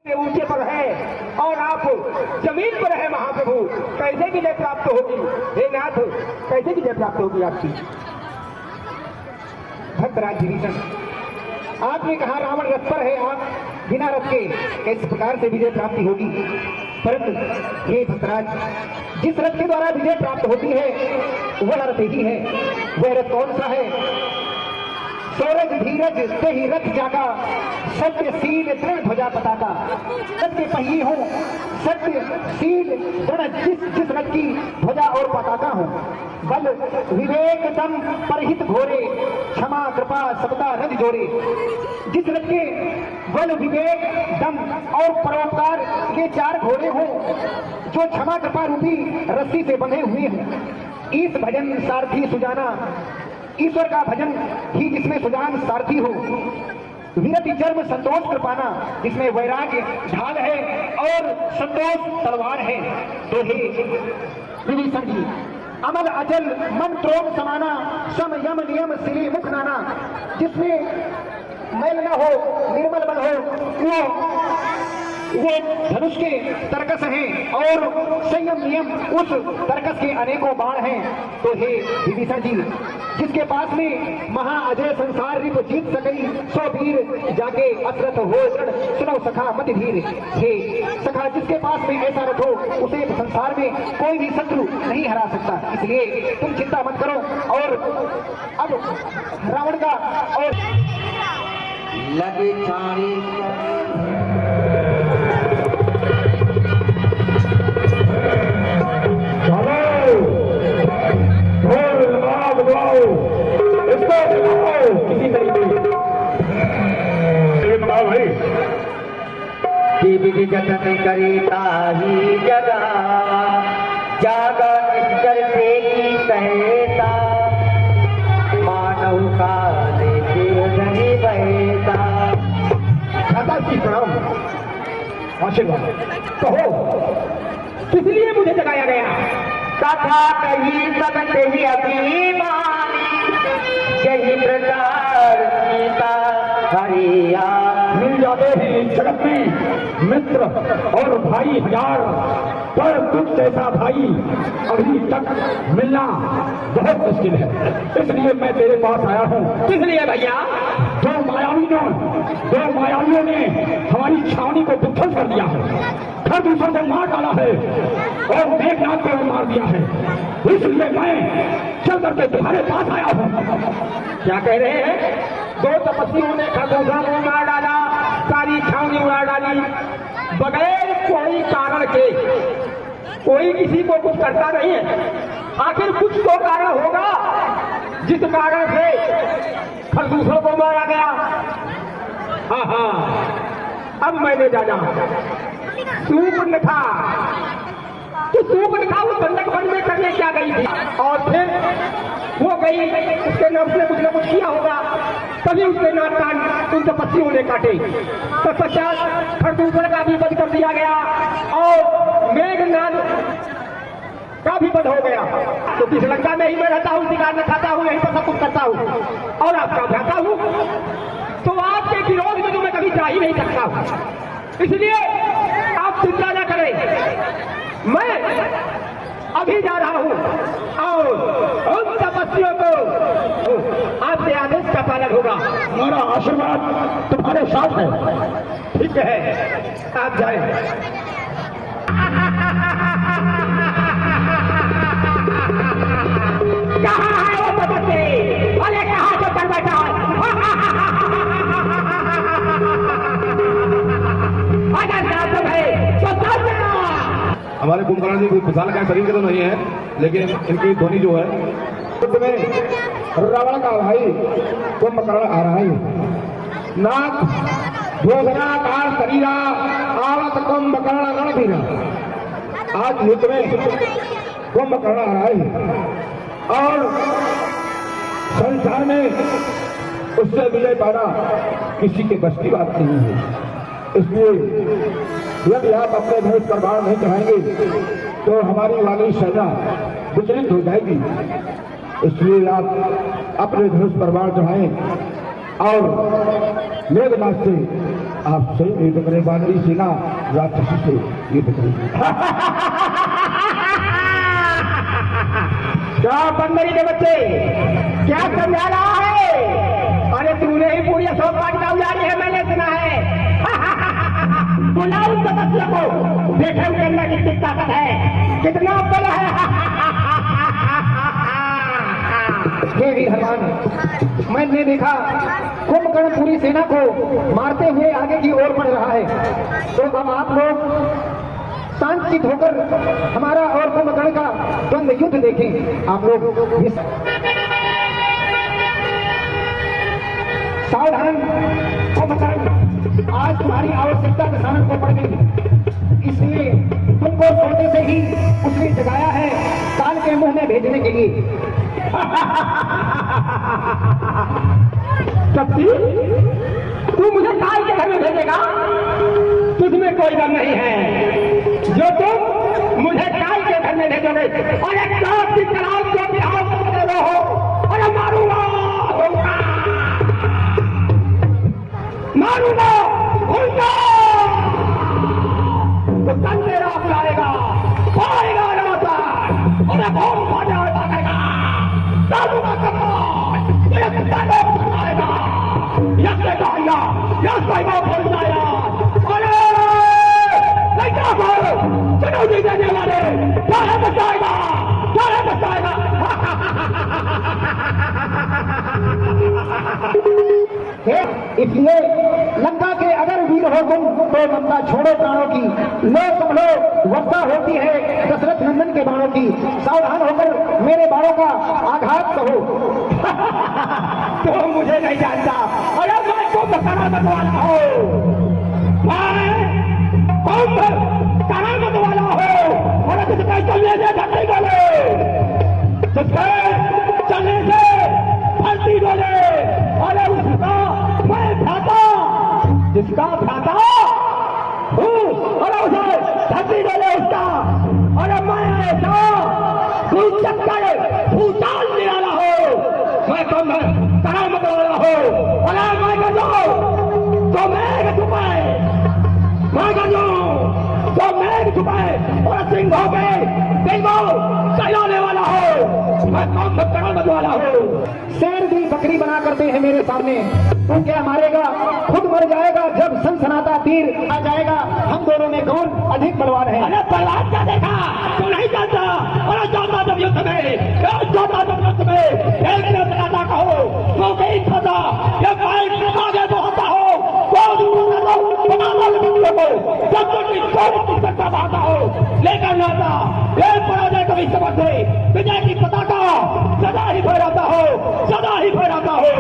ऊंचे पर है और आप जमीन पर है महाप्रभु, कैसे विजय प्राप्त होगी? हे नाथ, कैसे विजय प्राप्त होगी आपकी? भक्तराज विभीषण, आपने कहा रावण रथ पर है, आप बिना रथ के किस प्रकार से विजय प्राप्ति होगी? परंतु हे भक्तराज, जिस रथ के द्वारा विजय प्राप्त होती है वह रथ ही है। वह रथ कौन सा है? सूरज धीरज से ही रथ जागा, सत्यशील दृढ़ ध्वजा पताका। रथ के पहिए हो सत्यशील दृढ़, जिस रथ की ध्वजा और पताका हो। बल विवेक दम परहित घोरे, क्षमा कृपा सबका रथ जोड़े। जिस रथ के बल विवेक दम और परोपकार के चार घोड़े हो, जो क्षमा कृपा रूपी रस्सी से बंधे हुए हैं। इस भजन सारथी सुजाना, ईश्वर का भजन ही जिसमें सुजान सारथी हो। विरति जन्म संतोष कृपाना, जिसमें वैराग्य ढाल है और संतोष तलवार है। तो हे विभीषण जी, अमल अचल मन त्रोम समाना, सम यम नियम सिली मुख नाना। जिसमें मैल न हो निर्मल मन हो, वो धनुष के तरकस हैं और संयम नियम उस तरकस के अनेकों बाण हैं। तो हे विभीषण जी, जिसके पास में महा अजय संसार रिप जीत सकई, सो वीर जाके असरथ हो दृढ़, सुनो सखा मति धीर। हे सखा, जिसके पास में ऐसा रथ हो, उसे संसार में कोई भी शत्रु नहीं हरा सकता। इसलिए तुम चिंता मत करो। और अब रावण का और लगे छाड़ी किसी तरीके भाई विधि जतन करीता ही जगा, जागा निश्चर से की कहता, मानव का लेके नहीं बहता। माता जी प्रणाम, आशीर्वाद। कहो किस लिए मुझे जगाया गया? कथा कही सकते ही अभिमानी, यही प्रकार सीता हरिया। मिल जाते हैं जगत में मित्र और भाई हजार, पर तुझ जैसा भाई अभी तक मिलना बहुत मुश्किल है। इसलिए मैं तेरे पास आया हूँ। किस लिए भैया? दो मायावियों ने हमारी छावनी को विध्वंस कर दिया है, घर दूसरों को मार डाला है और मेघनाथ को मार दिया है। इसलिए मैं चल करके तुम्हारे पास आया हूँ। क्या कह रहे हैं? दो तपस्वियों ने खरदूसरों को मार डाला, सारी छावनी उड़ा डाली, बगैर कोई कारण के। कोई किसी को कुछ करता नहीं है, आखिर कुछ तो कारण होगा जिस कारण से खरदूसरों को मारा गया। हाँ, अब मैंने जाना। सूर्पनखा, तो सूर्पनखा वो बंधक वन में करने क्या गई थी, और फिर वो गई, उसके नाम से कुछ न कुछ किया होगा, तभी उसके नाक कान उन तपस्वियों ने काटे। तत्पश्चात खरदूसर का भी वध कर दिया गया और मेघनाद का भी वध हो गया। तो जिस लंका में ही मैं रहता हूँ, शिकार में खाता हूँ, यहीं पर सब कुछ करता हूँ और आपका भ्राता हूँ, तो आपके विरोध में तो मैं कभी जा ही नहीं सकता हूँ। इसलिए आप चिंता न करें, मैं अभी जा रहा हूँ और उन तपस्वियों को आपके आदेश का पालन होगा। हमारा आशीर्वाद तुम्हारे साथ है। ठीक है, आप जाएं। कहाँ है वो तपस्वी? अरे कहाँ से कर बैठा है? हमारे कुंभकर्ण जी कोई खुशहाल का शरीर के तो नहीं है, लेकिन इनकी ध्वनि जो है में रावण का भाई कुंभकर्ण आ रहा है। नाथ भोजनाकार शरीरा, आवत कुंभकर्ण रणधीरा। आज युद्ध में कुंभकर्ण आ रहा है और संसार में उससे विजय पाना किसी के बस की बात नहीं है। इसलिए यदि आप अपने धनुष पर बाण नहीं चढ़ाएंगे तो हमारी वाली सेना विचलित हो जाएगी। इसलिए आप अपने धनुष पर बाण चढ़ाएं और मेघनाथ से आपसे युद्ध करे, वानरी सेना राक्षसी से युद्ध करेगी। क्या बंदरी के बच्चे, क्या समझा रहा है? अरे तूने ही पूरी अशोक वाटिका उजाड़ी है, मैंने सुना है। बुलाओ उस सदस्य को, देखे उसके अंदर कितनी ताकत है, कितना बल है। हे वीर हनुमान, मैंने देखा कुंभकर्ण पूरी सेना को मारते हुए आगे की ओर बढ़ रहा है, तो अब आप लोग शांतित होकर हमारा और कुंभकर्ण का द्वंद्व युद्ध देखें। आप लोग सावधान। कुंभकर्ण, आज तुम्हारी आवश्यकता दशानन को पड़ गई, इसलिए तुमको सोते से ही उसने जगाया है काल के मुंह में भेजने के लिए। शक्ति, तू मुझे काल के घर में भेजेगा? तुझमें कोई दम नहीं है जो तुम मुझे काल के घर में भेजोगे। और एक लाख की तलाश को बिहार करते रहो, और मारूंगा मारूंगा उनका तो कंधे रात लाएगा, पाएगा राता, और बहुत मजा आएगा। दारूगा कमाल, एक तालों बनाएगा, यश से गाया, यश भाई बाप बोल जाया। अरे नहीं क्या करो, चुनौती देने वाले, क्या बचाएगा, क्या बचाएगा। इसलिए लंका के अगर वीर हो तुम तो ममता छोड़ो प्राणों की, लो तुम लो वर्षा होती है दशरथ नंदन के बाणों की। सावधान होकर मेरे बाणों का आघात कहो। तो मुझे नहीं जानता, अरे मैं कुंभकर्ण वाला हो, मैं कुंभकर्ण वाला हो। और जिसके चलने से धरती डोले, जिसके चलने से धरती डोले, अरे उसका मैं भ्राता, जिसका भ्राता अरे उसे धरती डोले उसका। अरे मैं ऐसा चक्कर भूचाल निराला हो, मैं करण वाला हो। अरे मैं कर तो मेघ छुपाए, मैं कर तो मेघ छुपाए, और सिंहों पे सिंहों चलाने वाला हो, मैं करण वाला हो। शेर भी बकरी बना करते हैं मेरे सामने, तू क्या मारेगा? खुद मर जाएगा जब सनसनाता तीर आ जाएगा। हम दोनों में कौन अधिक बलवान है? अरे बलवान क्या देखा, तू नहीं जानता। अरे जाता जब युद्ध में, जाता जब युद्ध में, एक ने बताता कहो तो कहीं खाता, ये बाइक आगे बढ़ता हो हो, लेकर नाता एक पराजय कभी समझ गए, विजय की पताका सदा ही फहराता हो, सदा ही फहराता हो।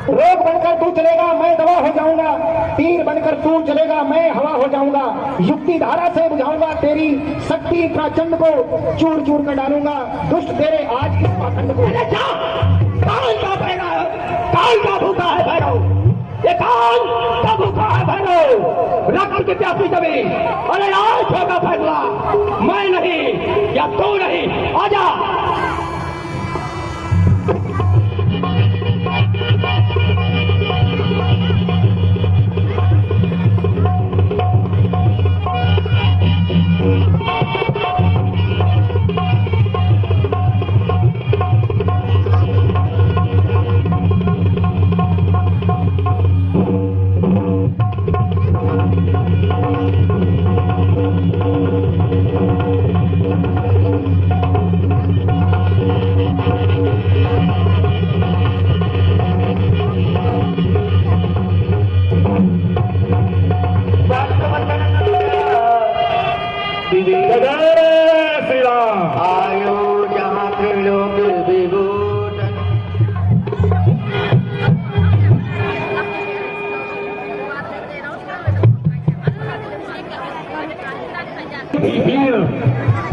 रोग बनकर तू चलेगा, मैं दवा हो जाऊंगा, तीर बनकर तू चलेगा, मैं हवा हो जाऊंगा, युक्ति धारा से बुझाऊंगा तेरी शक्ति प्रचंड को, चूर चूर कर डालूंगा दुष्ट तेरे आज इस पाखंड को। काल का भैरव, काल का भूखा है भैरव, ये काल का भूखा है भैरव, रक्त की प्यासी जमीन। अरे आज होगा फैसला, मैं नहीं या तू नहीं, आजा।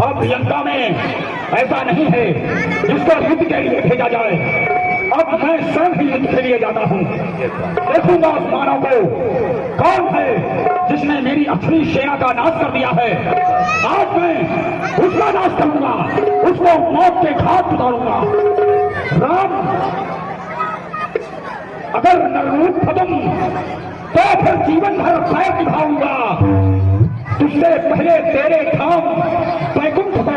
अब लंका में ऐसा नहीं है जिसको युद्ध के लिए भेजा जाए। अब मैं स्वयं ही युद्ध के लिए जाता हूँ। देखूंगा उस मानव को कौन है जिसने मेरी अपनी सेना का नाश कर दिया है। आज मैं उसका नाश करूंगा, उसको मौत के घाट उतारूंगा। राम, अगर नरूप खत्म तो फिर जीवन भर पैर निभाऊंगा। तुझसे पहले तेरे धाम वैकुंठ को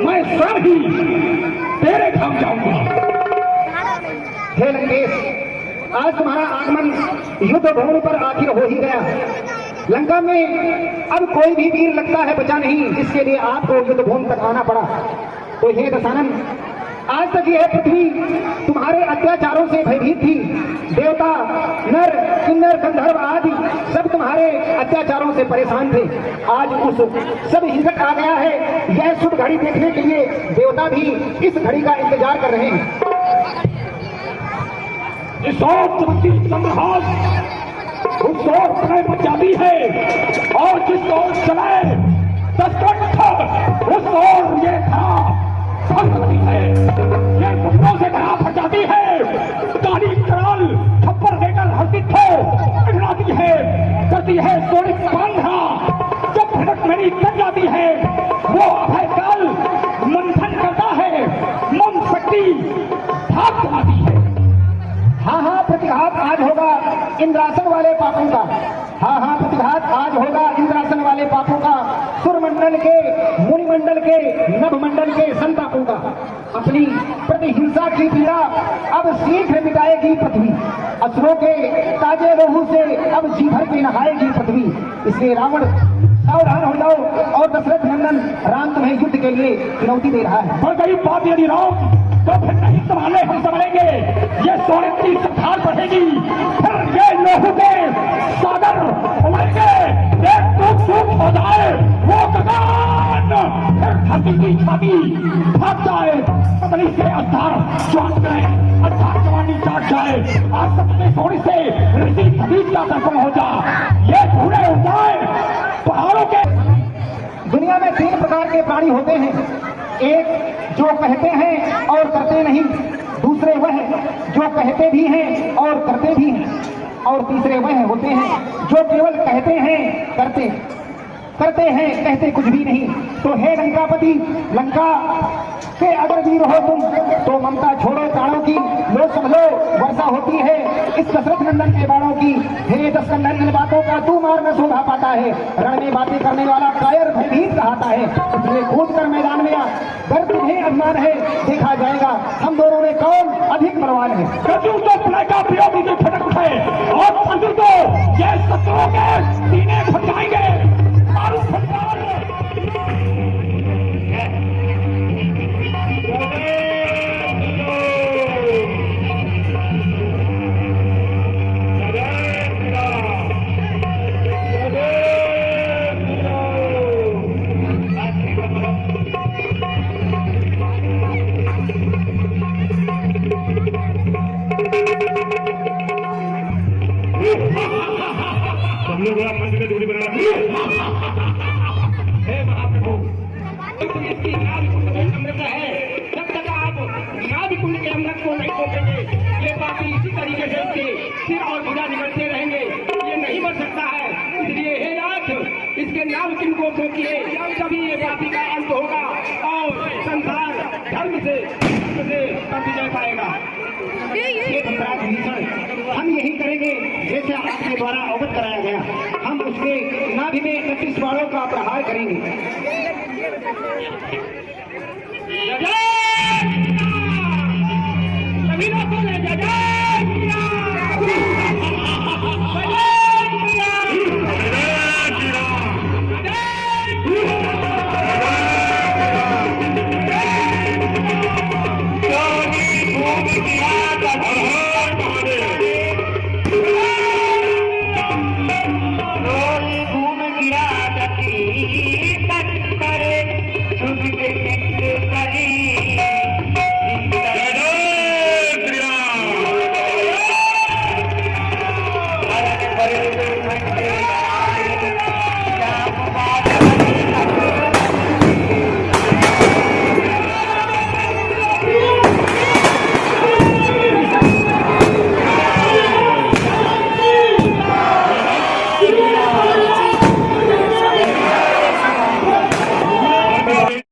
मैं स्वयं ही तेरे धाम जाऊंगा। हे लंकेश, आज तुम्हारा आगमन युद्ध भूमि पर आखिर हो ही गया। लंका में अब कोई भी वीर लगता है बचा नहीं, इसके लिए आपको युद्ध भूमि तक आना पड़ा। तो हे दशानन, आज तक यह पृथ्वी तुम्हारे अत्याचारों से भयभीत थी। देवता, नर, किन्नर, गंधर्व आदि सब तुम्हारे अत्याचारों से परेशान थे। आज उस सब हिंसक आ गया है। यह शुभ घड़ी देखने के लिए देवता भी इस घड़ी का इंतजार कर रहे हैं। जिस ओर चमकती चंद्रहास उस ओर समय बचाती है, और जिस ओर चलाए दशकंठ उस ओर ये धरा करती है। ये मुद्दों से धरा फटाती है। काली कराल थप्पड़ देकर हंसी को पिघलाती है, करती है सोने बांधा। जब भड़क मेरी तक जाती है, वो अभय काल मंथन करता है, मन शक्ति भाग चलाती है। हाँ हाँ, प्रतिघात आज होगा इंद्रासन वाले पापों का। हाँ हाँ, प्रतिघात आज होगा इंद्रासन वाले पापों का, सुरमंडल के, मुनिमंडल के, नभमंडल के संतापों का। अपनी प्रतिहिंसा की पीड़ा अब शीघ्र मिटाएगी पृथ्वी। असुरों के ताजे लहू से अब जी भर के नहाएगी पृथ्वी। इसलिए रावण सावधान हो जाओ, और दशरथ नंदन राम तुम्हें युद्ध के लिए चुनौती दे रहा है। बढ़ गई बात यदि राम, तो फिर नहीं संभाले हम संभालेंगे। ये सोने की संभाल बढ़ेगी, फिर ये लोहू के सागर उमड़ेंगे। एक टूट हो जाए वो गगन, फिर धरती की छाती भाग जाए। पतली से अंधार ज्वान जाए, अंधार जवानी जाग जाए। आज सबके सोने से ऋषि खबीज का दर्पण हो जा। ये भूले उपाय पहाड़ों के। दुनिया में 3 प्रकार के प्राणी होते हैं। एक जो कहते हैं और करते नहीं, दूसरे वह जो कहते भी हैं और करते भी हैं, और तीसरे वह होते हैं जो केवल कहते हैं करते हैं, कहते कुछ भी नहीं। तो हे लंकापति, लंका के अगर वीर हो तुम, तो ममता छोड़ो प्राणों की। लो समझो वर्षा होती है इस दशरथ नंदन के बाणों की। हे दशकंधन, इन बातों का तू मार न शोभा पाता है। रण में बातें करने वाला कायर भयभीत कहता है। इसलिए कूद कर मैदान में आ, गर्व तुम्हें अभिमान है, देखा जाएगा हम दोनों में कौन अधिक बलवान है। अर्जुन तो प्लय का प्रयोग मुझे फटक उठे, और अर्जुन तो ये शत्रुओं के सीने फट जाएंगे। मारू फटकार। हम लोग मंच में दूरी बना हे महाप्रभु, इसकी नाभि कुंड में अमृत है। जब तक आप नाभि कुंड के अमृत को नहीं खोपेंगे, ये पापी इसी तरीके से इसके सिर और भुजा निकलते रहेंगे। ये नहीं बच सकता है। इसलिए हे नाथ, इसके नाभि कुंड को खोपिए, तभी ये पापी का अंत होगा और संसार धर्म से कट जा पाएगा। ये धर्मराज भीषण, हम यही करेंगे जैसे आपके द्वारा अवगत कराया गया। हम उसके नाभि में 31 बाणों का प्रहार करेंगे। जय जय, सभी लोग बोले जय जय।